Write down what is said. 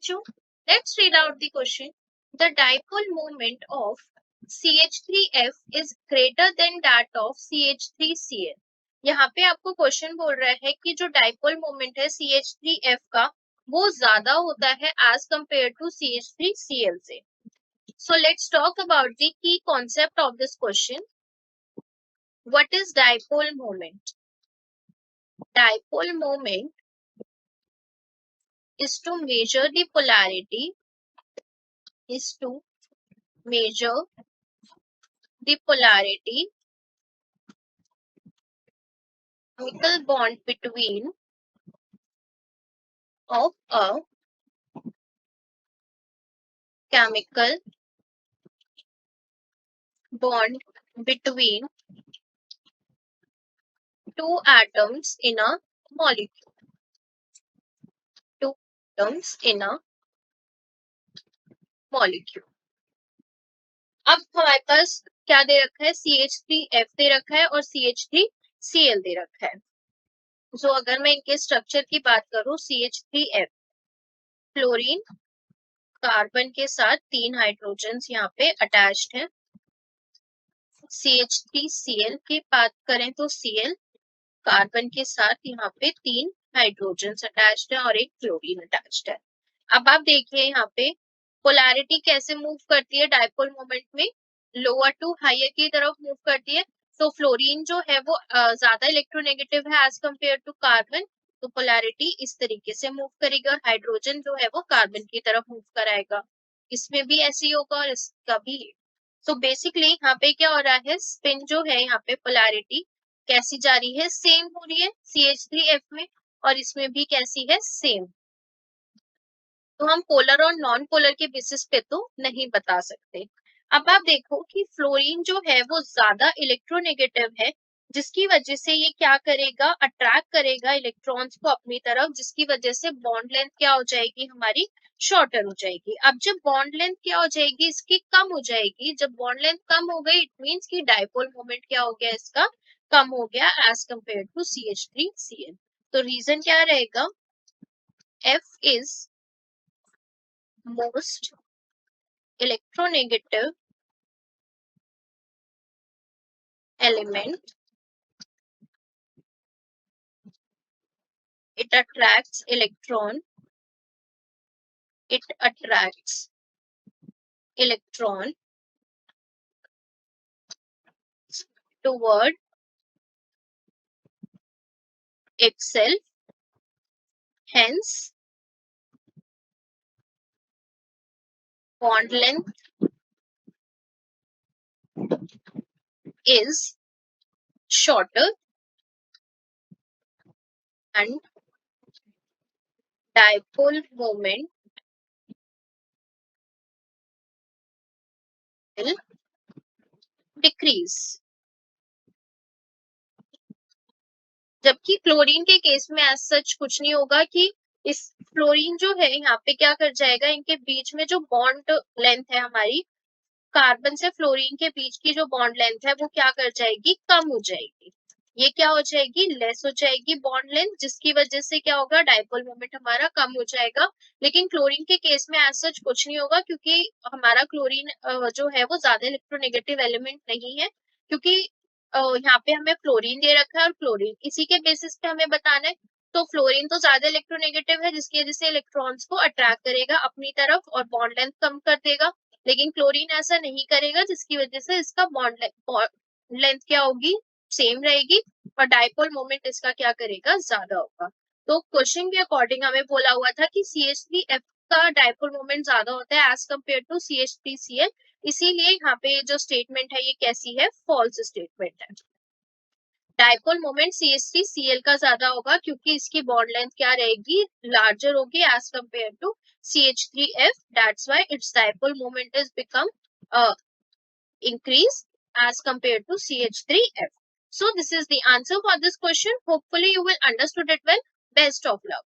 बच्चों, let's read out the question. The dipole moment of CH3F is greater than that of CH3Cl. यहाँ पे आपको question बोल रहा है कि जो डाइपोल मोमेंट है CH3F का वो ज्यादा होता है एज कंपेयर टू CH3Cl से. So let's talk about the key concept of this question. What is dipole moment? Dipole moment is to measure the polarity chemical bond between of a chemical bond between two atoms in a molecule. Two atoms in a molecule. अब हमारे पास क्या दे रखा है, CH3F दे रखा है और CH3Cl दे रखा है. तो अगर मैं इनके स्ट्रक्चर की बात करूं, CH3F फ्लोरीन कार्बन के साथ 3 हाइड्रोजन्स यहाँ पे अटैच्ड है. CH3Cl की बात करें तो Cl कार्बन के साथ यहाँ पे 3 हाइड्रोजन्स अटैच्ड है और एक क्लोरीन अटैच्ड है. अब आप देखिए यहाँ पे पोलैरिटी कैसे मूव करती है डाइपोल मोमेंट में, लोअर टू हायर की तरफ मूव करती है. तो फ्लोरीन जो है वो ज्यादा इलेक्ट्रोनेगेटिव है एज कंपेयर टू कार्बन, तो पोलैरिटी इस तरीके से मूव करेगी और हाइड्रोजन जो है वो कार्बन की तरफ मूव कराएगा. इसमें भी ऐसे ही होगा और इसका भी. तो बेसिकली यहाँ पे क्या हो रहा है, स्पिन जो है यहाँ पे पोलैरिटी कैसी जा रही है, सेम हो रही है CH3F में और इसमें भी कैसी है, सेम. तो हम पोलर और नॉन पोलर के बेसिस पे तो नहीं बता सकते. अब आप देखो कि फ्लोरीन जो है वो ज्यादा इलेक्ट्रोनेगेटिव है, जिसकी वजह से ये क्या करेगा, अट्रैक्ट करेगा इलेक्ट्रॉन्स को अपनी तरफ, जिसकी वजह से बॉन्ड लेंथ क्या हो जाएगी, हमारी शॉर्टर हो जाएगी. अब जब बॉन्ड लेंथ क्या हो जाएगी, इसकी कम हो जाएगी. जब बॉन्ड लेंथ कम हो गई, इट मीन्स कि डाइपोल मोमेंट क्या हो गया, इसका कम हो गया एज कंपेयर टू CH3Cl. तो रीजन क्या रहेगा, F is most electronegative element. It attracts electron toward itself. Hence, bond length is shorter and dipole moment will decrease. जबकि क्लोरीन के केस में एज सच कुछ नहीं होगा कि इस फ्लोरीन जो है यहाँ पे क्या कर जाएगा, इनके बीच में जो बॉन्ड लेंथ है हमारी कार्बन से फ्लोरीन के बीच की जो बॉन्ड लेंथ है वो क्या कर जाएगी, कम हो जाएगी. ये क्या हो जाएगी, लेस हो जाएगी बॉन्ड लेंथ, जिसकी वजह से क्या होगा, डाइपोल मोमेंट हमारा कम हो जाएगा. लेकिन क्लोरीन के केस में एज सच कुछ नहीं होगा, क्योंकि हमारा क्लोरीन जो है वो ज्यादा इलेक्ट्रोनेगेटिव एलिमेंट नहीं है, क्योंकि यहाँ पे हमें फ्लोरीन दे रखा है और क्लोरीन इसी के बेसिस पे हमें बताना है. तो फ्लोरीन तो ज्यादा इलेक्ट्रोनेगेटिव है, जिसकी वजह से इलेक्ट्रॉन्स को अट्रैक्ट करेगा अपनी तरफ और बॉन्ड लेंथ कम कर देगा. लेकिन क्लोरीन ऐसा नहीं करेगा, जिसकी वजह से इसका बॉन्ड लेंथ क्या होगी, सेम रहेगी और डाइपोल मोमेंट इसका क्या करेगा, ज्यादा होगा. तो क्वेश्चन के अकॉर्डिंग हमें बोला हुआ था कि CH3F का डाइपोल मोमेंट ज्यादा होता है एज कंपेयर टू CH3Cl. इसीलिए यहाँ पे जो स्टेटमेंट है ये कैसी है, फॉल्स स्टेटमेंट है. डाइपोल मोमेंट CH3Cl का ज्यादा होगा क्योंकि इसकी बॉन्ड लेंथ क्या रहेगी, लार्जर होगी as compare to CH3F. That's why its dipole moment is become increase as compared to CH3F. So this is the answer for this question. Hopefully you will understood it well. Best of luck.